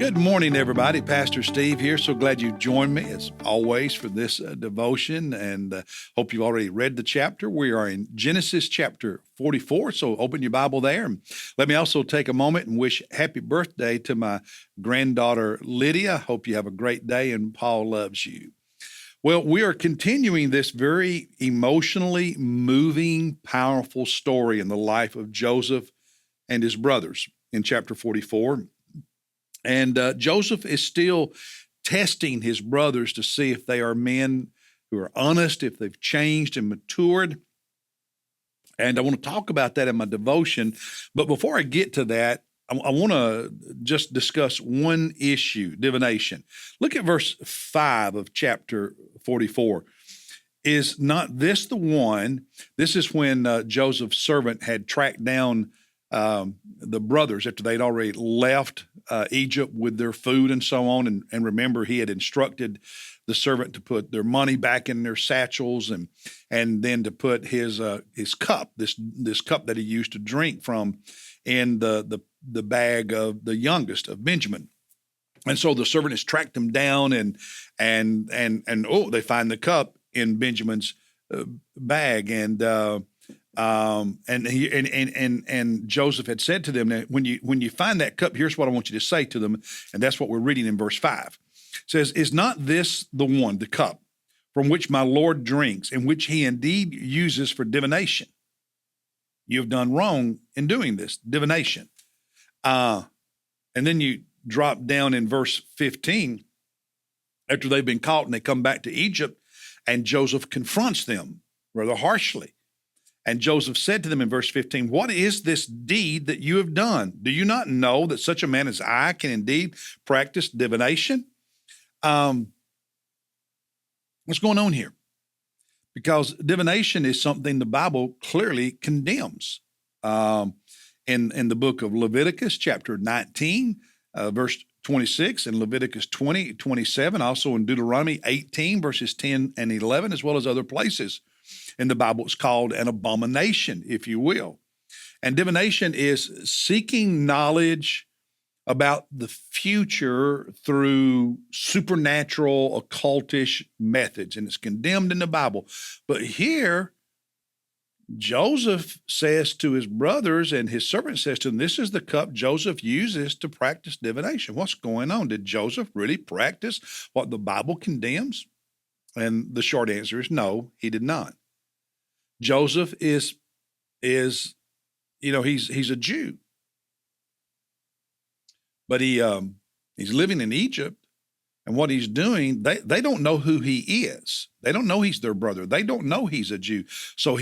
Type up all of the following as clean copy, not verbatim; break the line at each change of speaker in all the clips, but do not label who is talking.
Good morning, everybody. Pastor Steve here. So glad you joined me, as always, for this devotion, and hope you've already read the chapter. We are in Genesis chapter 44, so open your Bible there. And let me also take a moment and wish happy birthday to my granddaughter, Lydia. Hope you have a great day, and Paul loves you. Well, we are continuing this very emotionally moving, powerful story in the life of Joseph and his brothers in chapter 44. And Joseph is still testing his brothers to see if they are men who are honest, if they've changed and matured. And I want to talk about that in my devotion. But before I get to that, I want to just discuss one issue, divination. Look at verse 5 of chapter 44. Is not this the one? This is when Joseph's servant had tracked down the brothers after they'd already left Egypt with their food and so on. And remember, he had instructed the servant to put their money back in their satchels and then to put his cup, this cup that he used to drink from, in the bag of the youngest of Benjamin. And so the servant has tracked them down and they find the cup in Benjamin's bag. And Joseph had said to them, "Now, when you find that cup, here's what I want you to say to them," and that's what we're reading in verse 5. It says, "Is not this the one, the cup, from which my Lord drinks, and which he indeed uses for divination? You have done wrong in doing this, divination." And then you drop down in verse 15, after they've been caught and they come back to Egypt, and Joseph confronts them rather harshly. And Joseph said to them in verse 15, "What is this deed that you have done? Do you not know that such a man as I can indeed practice divination?" What's going on here? Because divination is something the Bible clearly condemns. In the book of Leviticus, chapter 19, verse 26, and Leviticus 20:27, also in Deuteronomy 18, verses 10 and 11, as well as other places. In the Bible, it's called an abomination, if you will. And divination is seeking knowledge about the future through supernatural, occultish methods, and it's condemned in the Bible. But here, Joseph says to his brothers, and his servant says to them, this is the cup Joseph uses to practice divination. What's going on? Did Joseph really practice what the Bible condemns? And the short answer is no, he did not. Joseph is he's a Jew, but he's living in Egypt, and what he's doing, they don't know who he is. They don't know he's their brother. They don't know he's a Jew. So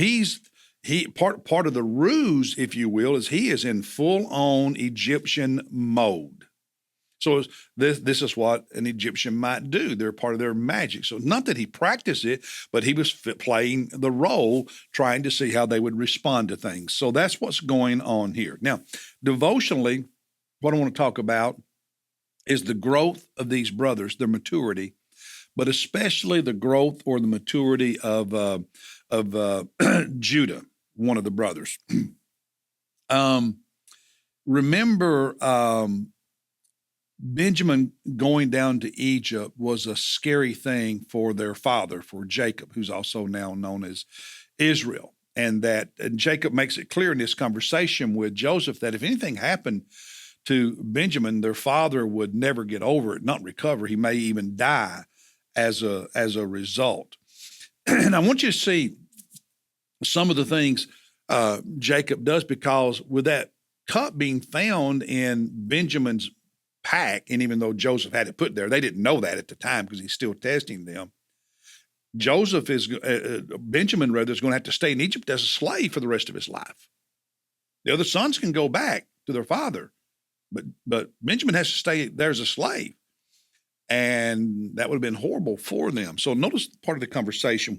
part of the ruse, if you will, is he is in full-on Egyptian mode. So this is what an Egyptian might do. They're part of their magic. So not that he practiced it, but he was playing the role, trying to see how they would respond to things. So that's what's going on here. Now, devotionally, what I want to talk about is the growth of these brothers, their maturity, but especially the growth or the maturity of Judah, one of the brothers. Remember, Benjamin going down to Egypt was a scary thing for their father, for Jacob, who's also now known as Israel. And Jacob makes it clear in this conversation with Joseph that if anything happened to Benjamin, their father would never get over it, not recover. He may even die as a result. And I want you to see some of the things Jacob does, because with that cup being found in Benjamin's pack, and even though Joseph had it put there, they didn't know that at the time because he's still testing them. Benjamin is going to have to stay in Egypt as a slave for the rest of his life. The other sons can go back to their father, but Benjamin has to stay there as a slave. And that would have been horrible for them. So notice part of the conversation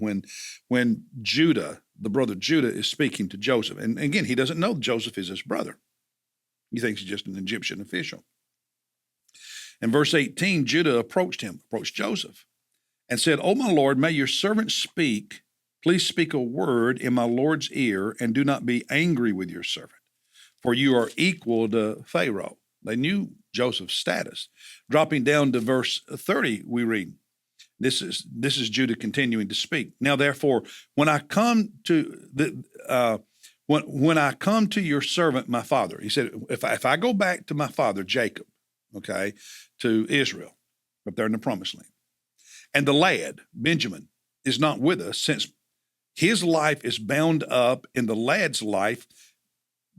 when Judah, the brother Judah, is speaking to Joseph. And again, he doesn't know Joseph is his brother. He thinks he's just an Egyptian official. In verse 18, Judah approached Joseph, and said, "O my Lord, may your servant speak. Please speak a word in my Lord's ear, and do not be angry with your servant, for you are equal to Pharaoh." They knew Joseph's status. Dropping down to verse 30, we read, this is Judah continuing to speak. Now, therefore, when I come to when I come to your servant, my father, he said, if I go back to my father Jacob, okay, to Israel, up there in the promised land, and the lad Benjamin is not with us, since his life is bound up in the lad's life,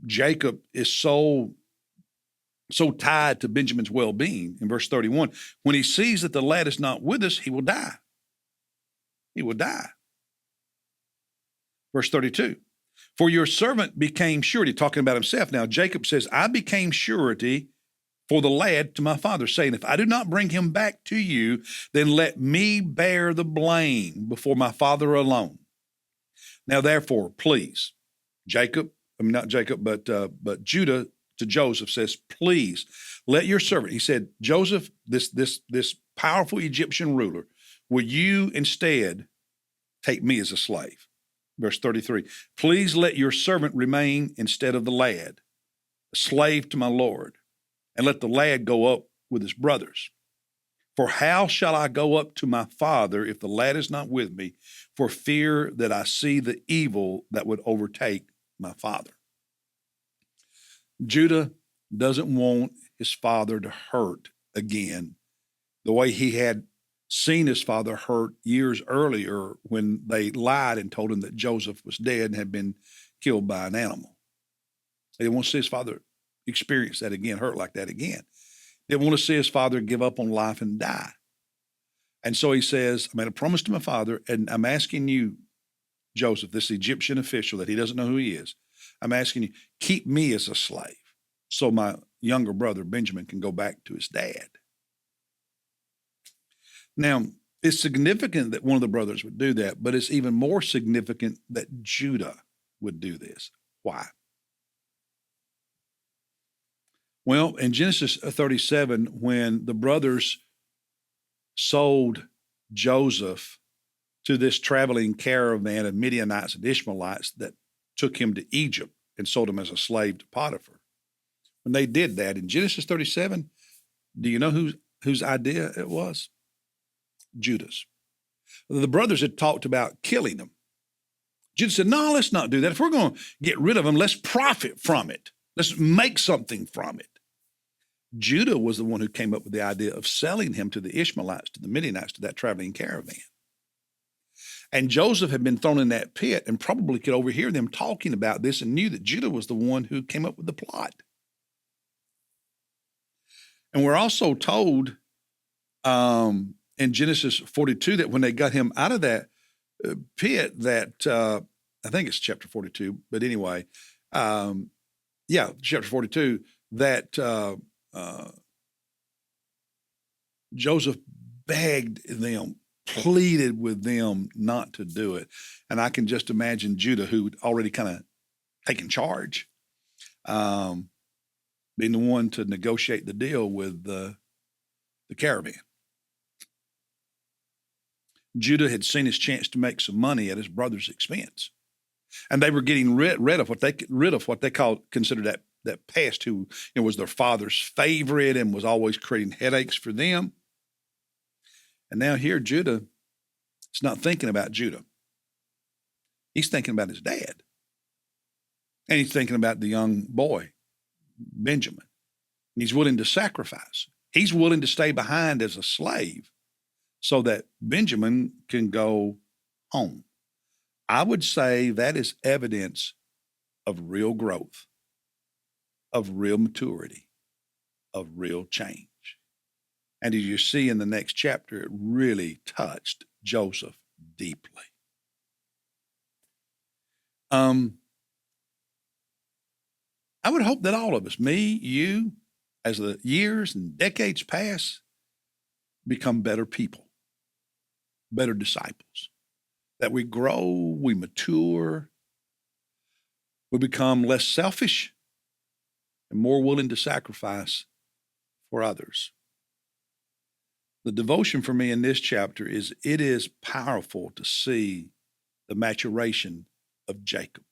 Jacob is so tied to Benjamin's well-being. In verse 31, when he sees that the lad is not with us, he will die. He will die. Verse 32, for your servant became surety, talking about himself. Now, Jacob says, I became surety for the lad to my father, saying, if I do not bring him back to you, then let me bear the blame before my father alone. Now, therefore, please, not Jacob, but Judah to Joseph says, please let your servant, he said, Joseph, this powerful Egyptian ruler, will you instead take me as a slave? Verse 33, please let your servant remain instead of the lad, a slave to my Lord, and let the lad go up with his brothers. For how shall I go up to my father if the lad is not with me, for fear that I see the evil that would overtake my father? Judah doesn't want his father to hurt again the way he had seen his father hurt years earlier when they lied and told him that Joseph was dead and had been killed by an animal. He didn't want to see his father experience that again, hurt like that again. He didn't want to see his father give up on life and die. And so he says, I made a promise to my father, and I'm asking you, Joseph, this Egyptian official that he doesn't know who he is, I'm asking you, keep me as a slave so my younger brother Benjamin can go back to his dad. Now, it's significant that one of the brothers would do that, but it's even more significant that Judah would do this. Why? Well, in Genesis 37, when the brothers sold Joseph to this traveling caravan of Midianites and Ishmaelites that took him to Egypt and sold him as a slave to Potiphar, when they did that in Genesis 37, do you know whose idea it was? Judah's. The brothers had talked about killing him. Judah said, no, let's not do that. If we're going to get rid of him, let's profit from it. Let's make something from it. Judah was the one who came up with the idea of selling him to the Ishmaelites, to the Midianites, to that traveling caravan. And Joseph had been thrown in that pit and probably could overhear them talking about this and knew that Judah was the one who came up with the plot. And we're also told in Genesis 42 that when they got him out of that pit, that I think it's chapter 42, but anyway, chapter 42, that Joseph begged them, pleaded with them not to do it. And I can just imagine Judah, who'd already kind of taken charge, being the one to negotiate the deal with the caravan. Judah had seen his chance to make some money at his brother's expense, and they were getting rid of what they considered that pest, who was their father's favorite and was always creating headaches for them. And now here Judah is not thinking about Judah. He's thinking about his dad, and he's thinking about the young boy, Benjamin. And he's willing to sacrifice. He's willing to stay behind as a slave so that Benjamin can go home. I would say that is evidence of real growth, of real maturity, of real change. And as you see in the next chapter, it really touched Joseph deeply. I would hope that all of us, me, you, as the years and decades pass, become better people, better disciples, that we grow, we mature, we become less selfish and more willing to sacrifice for others. The devotion for me in this chapter is it is powerful to see the maturation of Jacob.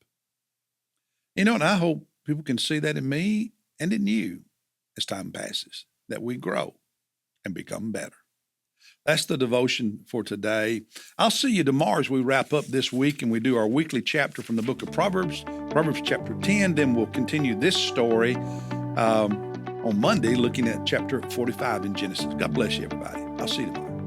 And I hope people can see that in me and in you as time passes, that we grow and become better. That's the devotion for today. I'll see you tomorrow as we wrap up this week and we do our weekly chapter from the book of Proverbs, Proverbs chapter 10. Then we'll continue this story on Monday, looking at chapter 45 in Genesis. God bless you, everybody. I'll see you tomorrow.